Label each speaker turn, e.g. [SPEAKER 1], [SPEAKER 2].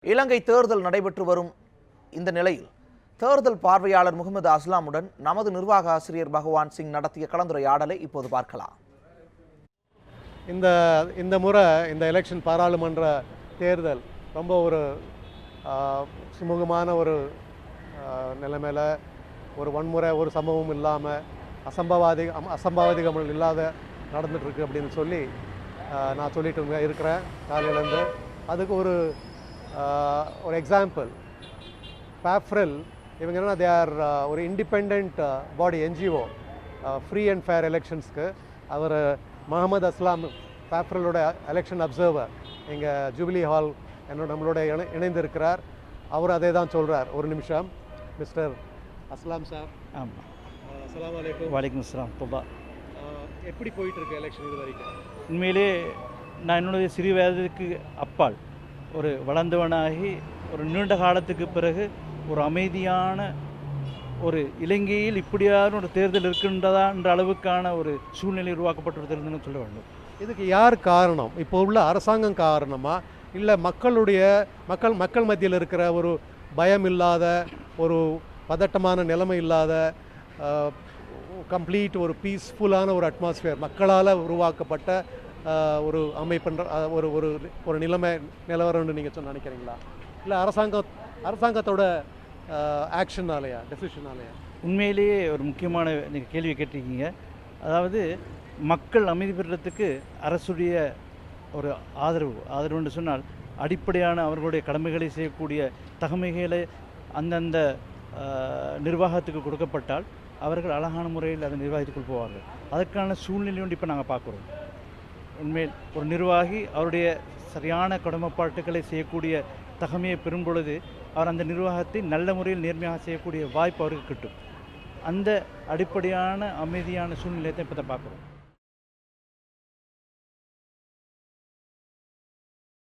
[SPEAKER 1] இலங்கை தேர்தல் நடைபெற்று வரும் இந்த நிலையில் தேர்தல் பார்வையாளர் முகமது அஸ்லாமுடன் நமது நிர்வாக ஆசிரியர் பகவான் சிங் நடத்திய கலந்துரையாடலை இப்போது பார்க்கலாம்.
[SPEAKER 2] இந்த முறை இந்த எலெக்ஷன் பாராளுமன்ற தேர்தல் ரொம்ப ஒரு சுமூகமான ஒரு நிலைமையில் ஒரு வன்முறை ஒரு சம்பவம் இல்லாமல் அசம்பாவிதங்கள் இல்லாத நடந்துகிட்ருக்கு அப்படின்னு சொல்லி நான் சொல்லிட்டு இருக்கிறேன் காலையிலேருந்து. அதுக்கு ஒரு எக்ஸாம்பிள் பேப்ரில் இவங்க என்ன தே ஆர் ஒரு independent body NGO free and fair எலெக்ஷன்ஸ்க்கு அவர் முகமது அஸ்லாம் பேப்ரிலோட எலெக்ஷன் அப்சர்வர் எங்கள் ஜூபிலி ஹால் நம்மளோட இணைந்திருக்கிறார். அவர் அதே தான் சொல்கிறார். ஒரு நிமிஷம் மிஸ்டர் அஸ்லாம் சார்.
[SPEAKER 3] ஆமாம்.
[SPEAKER 2] அஸ்ஸலாமு அலைக்கும்.
[SPEAKER 3] வலைக்கும் அஸ்ஸலாம்.
[SPEAKER 2] எப்படி போயிட்டுருக்கு எலெக்ஷன் இது வரைக்கும்?
[SPEAKER 3] உண்மையிலே நான் என்னுடைய சிறு வயதுக்கு அப்பால் ஒரு வளர்ந்தவனாகி ஒரு நீண்ட காலத்துக்கு பிறகு ஒரு அமைதியான ஒரு இலங்கையில் இப்படியான ஒரு தேர்தல் இருக்கின்றதா என்ற அளவுக்கான ஒரு சூழ்நிலை உருவாக்கப்பட்டிருந்ததுன்னு சொல்ல வேண்டும்.
[SPEAKER 2] இதுக்கு யார் காரணம்? இப்போ உள்ள அரசாங்கம் காரணமா இல்லை மக்கள் மத்தியில் இருக்கிற ஒரு பயம் இல்லாத ஒரு பதட்டமான நிலைமை இல்லாத கம்ப்ளீட் ஒரு பீஸ்ஃபுல்லான ஒரு அட்மாஸ்பியர் மக்களால் உருவாக்கப்பட்ட ஒரு அமைப்புன்ற ஒரு நிலவரம்னு நீங்கள் நினைக்கிறீங்களா? இல்லை அரசாங்கத்தோட ஆக்ஷனாலையா டெசிஷனாலையா?
[SPEAKER 3] உண்மையிலேயே ஒரு முக்கியமான நீங்கள் கேள்வி கேட்டிருக்கீங்க. அதாவது மக்கள் அமைதி பெறுறதுக்கு அரசுடைய ஒரு ஆதரவுன்னு சொன்னால் அடிப்படையான அவர்களுடைய கடமைகளை செய்யக்கூடிய தகமைகளை அந்தந்த நிர்வாகத்துக்கு கொடுக்கப்பட்டால் அவர்கள் அழகான முறையில் அதை நிர்வாகத்துக்குள் போவார்கள். அதற்கான சூழ்நிலையோடு இப்போ நாங்கள் பார்க்குறோம். உண்மையில் ஒரு நிர்வாகி அவருடைய சரியான கடமைப்பாட்டுகளை செய்யக்கூடிய தகமையை பெறும் பொழுது அவர் அந்த நிர்வாகத்தை நல்ல முறையில் நேர்மையாக செய்யக்கூடிய வாய்ப்பு அவருக்கு கிட்டும். அந்த அடிப்படையான அமைதியான சூழ்நிலையை தான் இப்போ தான் பார்க்குறோம்.